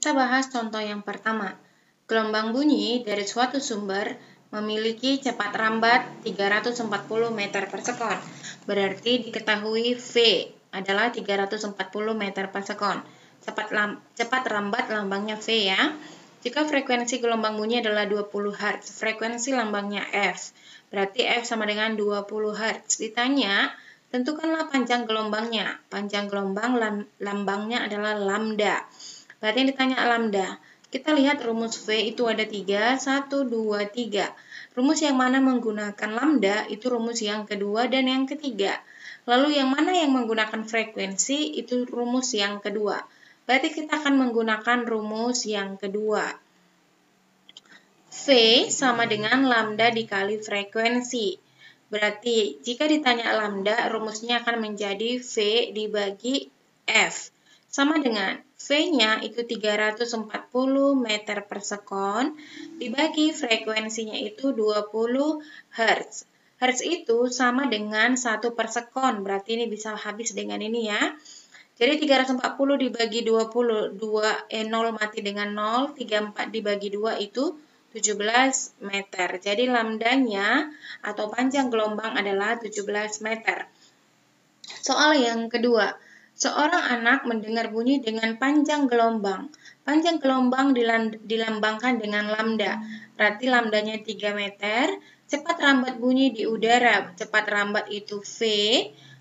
Kita bahas contoh yang pertama. Gelombang bunyi dari suatu sumber memiliki cepat rambat 340 meter per sekon. Berarti diketahui V adalah 340 meter per sekon. Cepat rambat lambangnya V ya. Jika frekuensi gelombang bunyi adalah 20 Hz, frekuensi lambangnya F. Berarti F sama dengan 20 Hz. Ditanya, tentukanlah panjang gelombangnya. Panjang gelombang lambangnya adalah lambda. Berarti yang ditanya lambda. Kita lihat rumus V itu ada 3, 1, 2, 3. Rumus yang mana menggunakan lambda itu rumus yang kedua dan yang ketiga. Lalu yang mana yang menggunakan frekuensi itu rumus yang kedua. Berarti kita akan menggunakan rumus yang kedua. V sama dengan lambda dikali frekuensi. Berarti jika ditanya lambda, rumusnya akan menjadi V dibagi F. Sama dengan V-nya itu 340 meter per sekon, dibagi frekuensinya itu 20 Hz. Hz itu sama dengan 1 per sekon, berarti ini bisa habis dengan ini ya. Jadi 340 dibagi 20, 0 mati dengan 0, 34 dibagi 2 itu 17 meter. Jadi lambdanya atau panjang gelombang adalah 17 meter. Soal yang kedua. Seorang anak mendengar bunyi dengan panjang gelombang. Panjang gelombang dilambangkan dengan lambda. Berarti lambdanya 3 meter. Cepat rambat bunyi di udara. Cepat rambat itu V.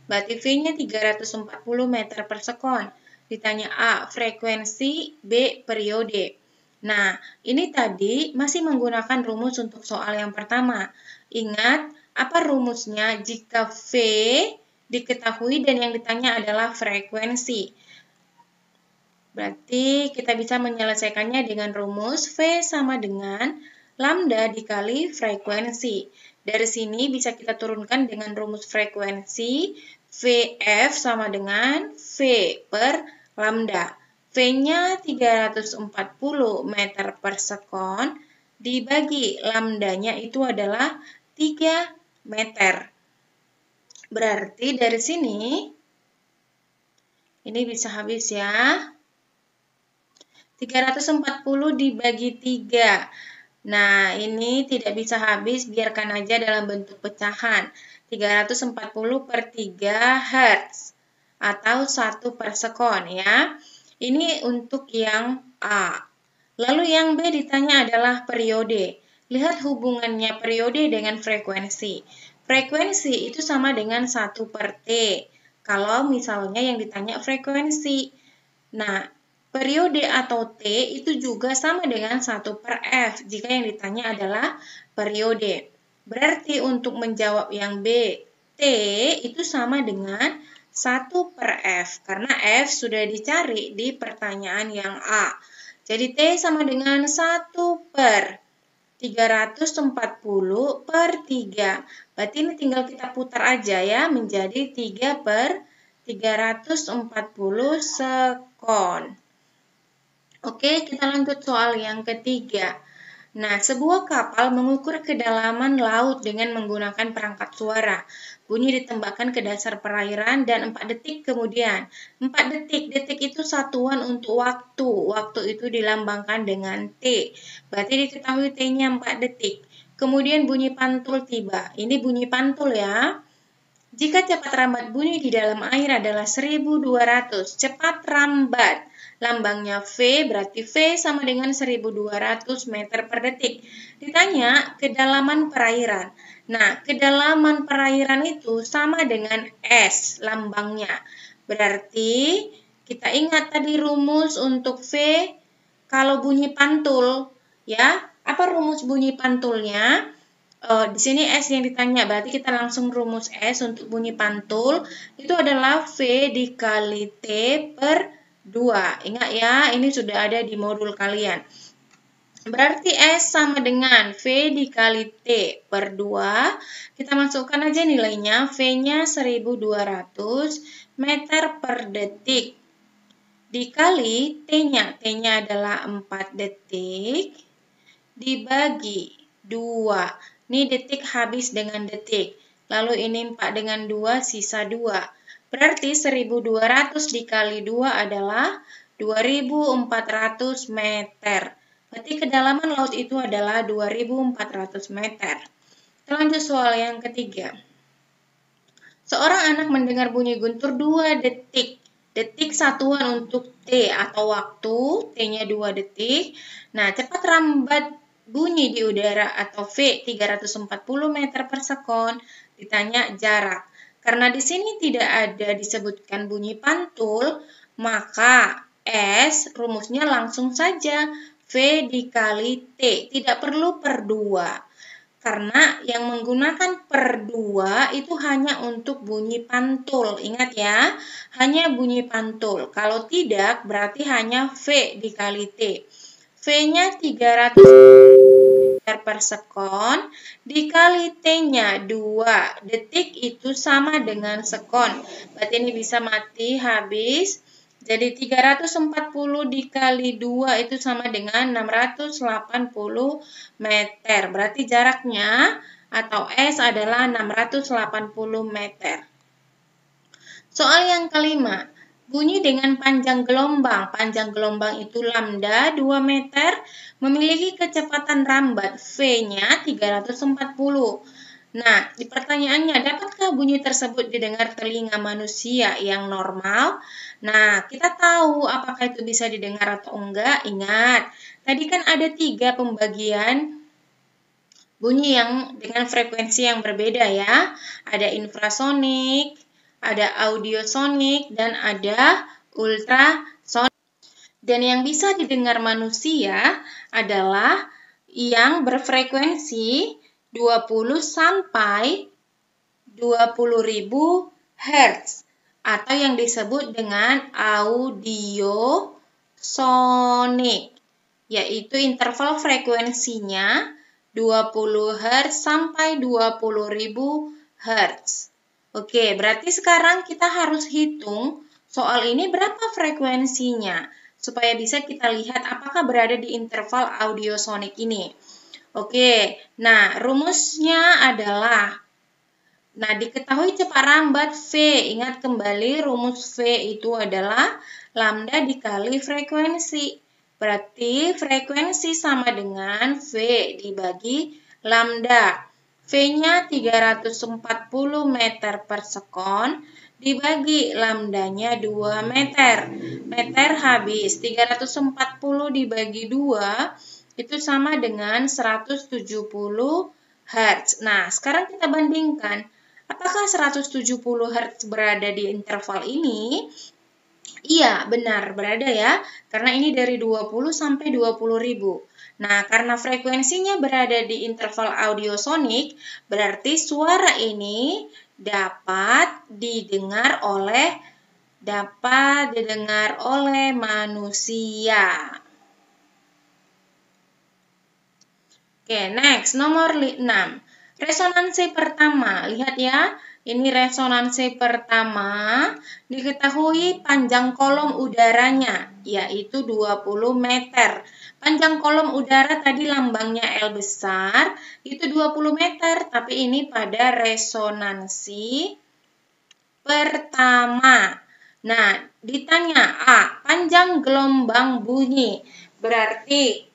Berarti V-nya 340 meter per sekon. Ditanya A, frekuensi, B, periode. Nah, ini tadi masih menggunakan rumus untuk soal yang pertama. Ingat, apa rumusnya jika V diketahui dan yang ditanya adalah frekuensi. Berarti kita bisa menyelesaikannya dengan rumus V sama dengan lambda dikali frekuensi. Dari sini bisa kita turunkan dengan rumus frekuensi, VF sama dengan V per lambda. V-nya 340 meter per sekon, dibagi lambdanya itu adalah 3 meter. Berarti dari sini, ini bisa habis ya. 340 dibagi 3. Nah, ini tidak bisa habis, biarkan aja dalam bentuk pecahan. 340 per 3 Hz atau 1 per sekon ya. Ini untuk yang A. Lalu yang B ditanya adalah periode. Lihat hubungannya periode dengan frekuensi. Frekuensi itu sama dengan 1 per T. Kalau misalnya yang ditanya frekuensi. Nah, periode atau T itu juga sama dengan 1 per F jika yang ditanya adalah periode. Berarti untuk menjawab yang B, T itu sama dengan 1 per F. Karena F sudah dicari di pertanyaan yang A. Jadi T sama dengan 1 per 340 per 3. Berarti ini tinggal kita putar aja ya, menjadi 3 per 340 sekon. Oke, kita lanjut soal yang ketiga. Nah, sebuah kapal mengukur kedalaman laut dengan menggunakan perangkat suara. Bunyi ditembakkan ke dasar perairan dan 4 detik kemudian. 4 detik, detik itu satuan untuk waktu. Waktu itu dilambangkan dengan T. Berarti diketahui T-nya 4 detik. Kemudian bunyi pantul tiba. Ini bunyi pantul ya. Jika cepat rambat bunyi di dalam air adalah 1200, cepat rambat. Lambangnya V, berarti V sama dengan 1200 meter per detik. Ditanya kedalaman perairan. Nah, kedalaman perairan itu sama dengan S lambangnya. Berarti kita ingat tadi rumus untuk V kalau bunyi pantul. Ya, apa rumus bunyi pantulnya? Di sini S yang ditanya, berarti kita langsung rumus S untuk bunyi pantul. Itu adalah V dikali T per 2. Ingat ya, ini sudah ada di modul kalian. Berarti S sama dengan V dikali T per 2. Kita masukkan aja nilainya. V-nya 1200 meter per detik. Dikali T-nya. T-nya adalah 4 detik. Dibagi 2. Ini detik habis dengan detik. Lalu ini 4 dengan 2, sisa 2. Berarti 1200 dikali 2 adalah 2.400 meter. Berarti kedalaman laut itu adalah 2.400 meter. Kita lanjut soal yang ketiga. Seorang anak mendengar bunyi guntur 2 detik. Detik satuan untuk T atau waktu, T-nya 2 detik. Nah, cepat rambat bunyi di udara atau V 340 meter per sekon. Ditanya jarak. Karena di sini tidak ada disebutkan bunyi pantul, maka S rumusnya langsung saja V dikali T. Tidak perlu per 2. Karena yang menggunakan per 2 itu hanya untuk bunyi pantul. Ingat ya, hanya bunyi pantul. Kalau tidak, berarti hanya V dikali T. V-nya 300 meter per sekon, dikali T-nya 2 detik itu sama dengan sekon. Berarti ini bisa mati, habis. Jadi 340 dikali 2 itu sama dengan 680 meter. Berarti jaraknya atau S adalah 680 meter. Soal yang kelima. Bunyi dengan panjang gelombang. Panjang gelombang itu lambda 2 meter, memiliki kecepatan rambat V-nya 340. Nah, di pertanyaannya, dapatkah bunyi tersebut didengar telinga manusia yang normal? Nah, kita tahu apakah itu bisa didengar atau enggak. Ingat, tadi kan ada 3 pembagian bunyi yang dengan frekuensi yang berbeda ya. Ada infrasonik, ada audiosonik, dan ada ultrasonik. Dan yang bisa didengar manusia adalah yang berfrekuensi 20 sampai 20.000 Hz atau yang disebut dengan audiosonik, yaitu interval frekuensinya 20 Hz sampai 20.000 Hz. Oke, berarti sekarang kita harus hitung soal ini berapa frekuensinya supaya bisa kita lihat apakah berada di interval audiosonik ini. Oke, nah rumusnya adalah, diketahui cepat rambat V. Ingat kembali rumus V itu adalah lambda dikali frekuensi. Berarti frekuensi sama dengan V dibagi lambda. V-nya 340 meter per sekon dibagi lambdanya 2 meter. Meter habis, 340 dibagi 2 itu sama dengan 170 Hz. Nah, sekarang kita bandingkan. Apakah 170 Hz berada di interval ini? Iya, benar, berada ya. Karena ini dari 20 sampai 20.000. Nah, karena frekuensinya berada di interval audiosonik, berarti suara ini dapat didengar oleh manusia. Oke, next, nomor 6. Resonansi pertama. Lihat ya, ini resonansi pertama. Diketahui panjang kolom udaranya, yaitu 20 meter. Panjang kolom udara tadi lambangnya L besar, itu 20 meter. Tapi ini pada resonansi pertama. Nah, ditanya A, panjang gelombang bunyi. Berarti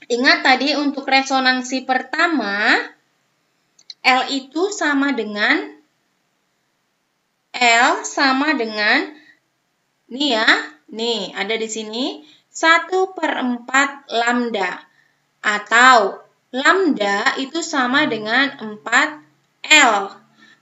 ingat tadi untuk resonansi pertama, L itu sama dengan nih ya, nih ada di sini 1/4 lambda, atau lambda itu sama dengan 4L.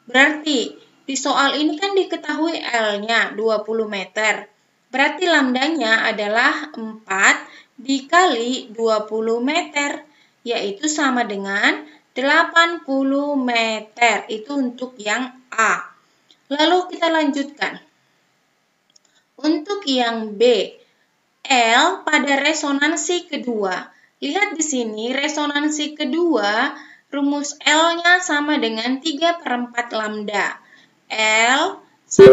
Berarti di soal ini kan diketahui L-nya 20 meter. Berarti lambdanya adalah 4 dikali 20 meter, yaitu sama dengan 80 meter. Itu untuk yang A. Lalu kita lanjutkan. Untuk yang B, L pada resonansi kedua. Lihat di sini, resonansi kedua, rumus L-nya sama dengan 3/4 lambda. L sama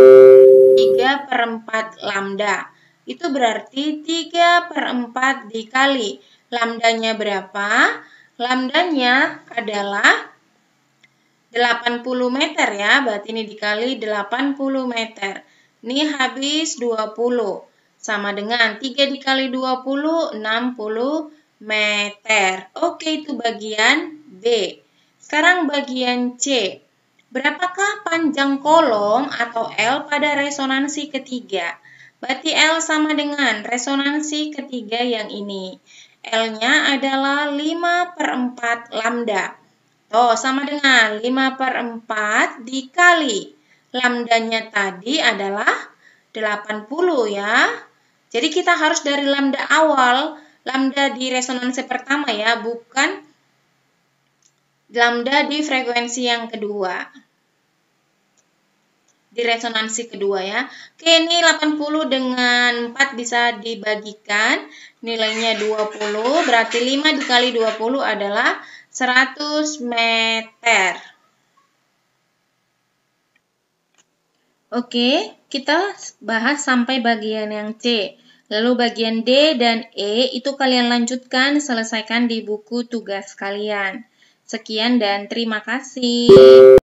3/4 lambda. Itu berarti 3/4 dikali. Lambdanya berapa? Lambdanya adalah 80 meter ya. Berarti ini dikali 80 meter. Ini habis 20. sama dengan 3 dikali 20, 60 meter. Oke, itu bagian B. Sekarang bagian C. Berapakah panjang kolom atau L pada resonansi ketiga? Berarti L sama dengan resonansi ketiga yang ini. L-nya adalah 5/4 lambda. Tuh, sama dengan 5/4 dikali. Lambdanya tadi adalah 80 ya. Jadi kita harus dari lambda awal, lambda di resonansi pertama ya, bukan lambda di frekuensi yang kedua. Di resonansi kedua ya. Oke, ini 80 dengan 4 bisa dibagikan. Nilainya 20, berarti 5 dikali 20 adalah 100 meter. Oke, kita bahas sampai bagian yang C. Lalu bagian D dan E itu kalian lanjutkan, selesaikan di buku tugas kalian. Sekian dan terima kasih.